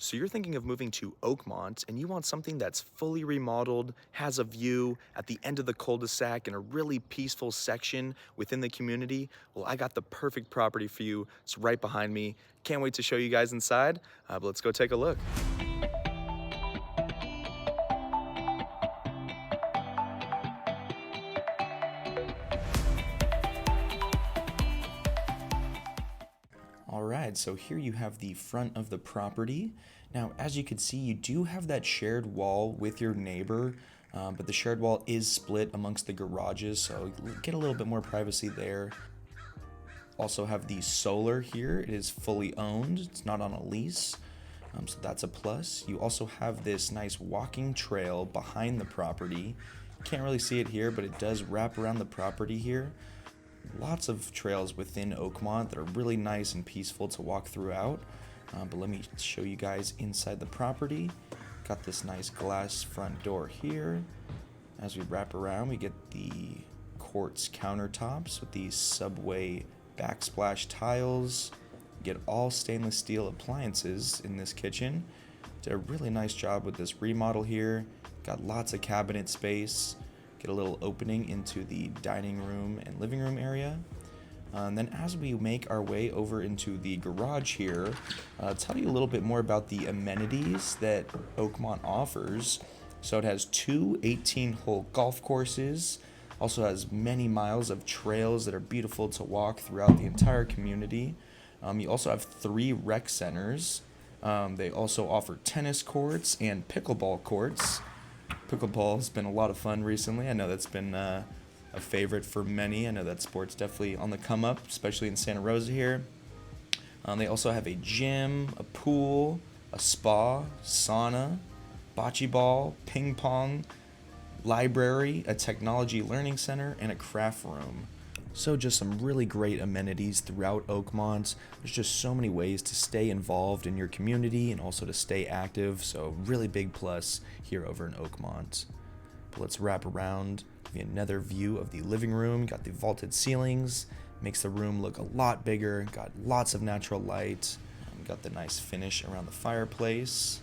So you're thinking of moving to Oakmont and you want something that's fully remodeled, has a view at the end of the cul-de-sac in a really peaceful section within the community? Well, I got the perfect property for you. It's right behind me. Can't wait to show you guys inside, but let's go take a look. All right, so here you have the front of the property. Now, as you can see, you do have that shared wall with your neighbor, but the shared wall is split amongst the garages, so you get a little bit more privacy there. Also have the solar here. It is fully owned. It's not on a lease, so that's a plus. You also have this nice walking trail behind the property. Can't really see it here, but it does wrap around the property here. Lots of trails within Oakmont that are really nice and peaceful to walk throughout. But let me show you guys inside the property. Got this nice glass front door here. As we wrap around, we get the quartz countertops with these Subway backsplash tiles. Get all stainless steel appliances in this kitchen. Did a really nice job with this remodel here. Got lots of cabinet space. Get a little opening into the dining room and living room area. And then as we make our way over into the garage here, tell you a little bit more about the amenities that Oakmont offers. So it has two 18-hole golf courses, also has many miles of trails that are beautiful to walk throughout the entire community. You also have 3 rec centers. They also offer tennis courts and pickleball courts. Pickleball has been a lot of fun recently. I know that's been a favorite for many. I know that sport's definitely on the come up, especially in Santa Rosa here. They also have a gym, a pool, a spa, sauna, bocce ball, ping pong, library, a technology learning center, and a craft room. So just some really great amenities throughout Oakmont. There's just so many ways to stay involved in your community and also to stay active. So really big plus here over in Oakmont. But let's wrap around. Give you another view of the living room. Got the vaulted ceilings. Makes the room look a lot bigger. Got lots of natural light. Got the nice finish around the fireplace.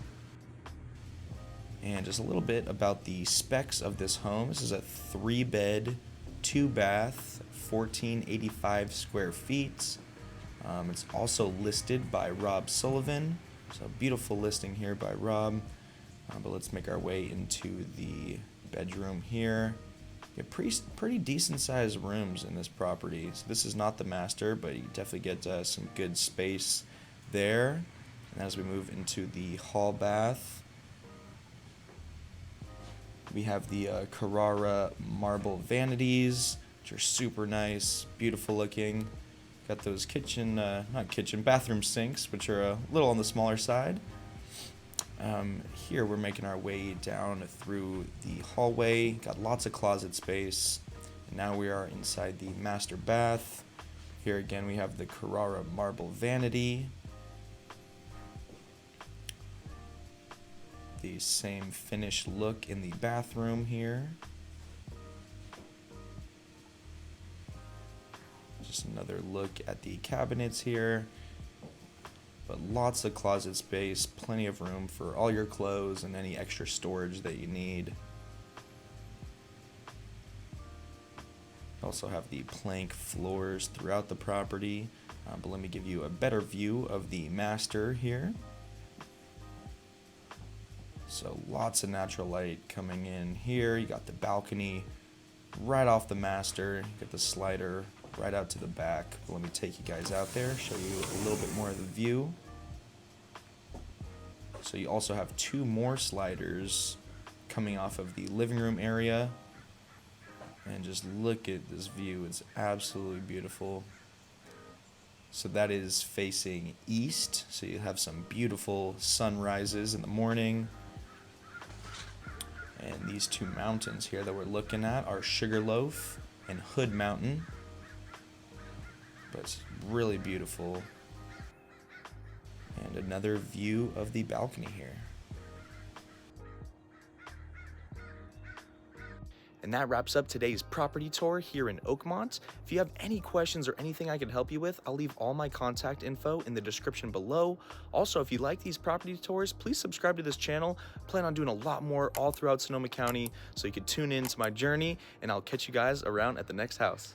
And just a little bit about the specs of this home. This is a 3-bed, 2-bath, 1485 square feet. It's also listed by Rob Sullivan. So beautiful listing here by Rob. But let's make our way into the bedroom here. Get pretty decent sized rooms in this property. So this is not the master, but you definitely get some good space there. And as we move into the hall bath, we have the Carrara marble vanities, which are super nice, beautiful looking. Got those bathroom sinks, which are a little on the smaller side. Here we're making our way down through the hallway. Got lots of closet space. And now we are inside the master bath. Here again we have the Carrara marble vanity. The same finished look in the bathroom here. Just another look at the cabinets here. But lots of closet space, plenty of room for all your clothes and any extra storage that you need. Also have the plank floors throughout the property. But let me give you a better view of the master here. So lots of natural light coming in here. You got the balcony right off the master. You got the slider right out to the back. But let me take you guys out there, show you a little bit more of the view. So you also have 2 more sliders coming off of the living room area. And just look at this view. It's absolutely beautiful. So that is facing east. So you have some beautiful sunrises in the morning. And these 2 mountains here that we're looking at are Sugarloaf and Hood Mountain. But it's really beautiful. And another view of the balcony here. And that wraps up today's property tour here in Oakmont. If you have any questions or anything I can help you with, I'll leave all my contact info in the description below. Also, if you like these property tours, please subscribe to this channel. I plan on doing a lot more all throughout Sonoma County, so you can tune in to my journey, and I'll catch you guys around at the next house.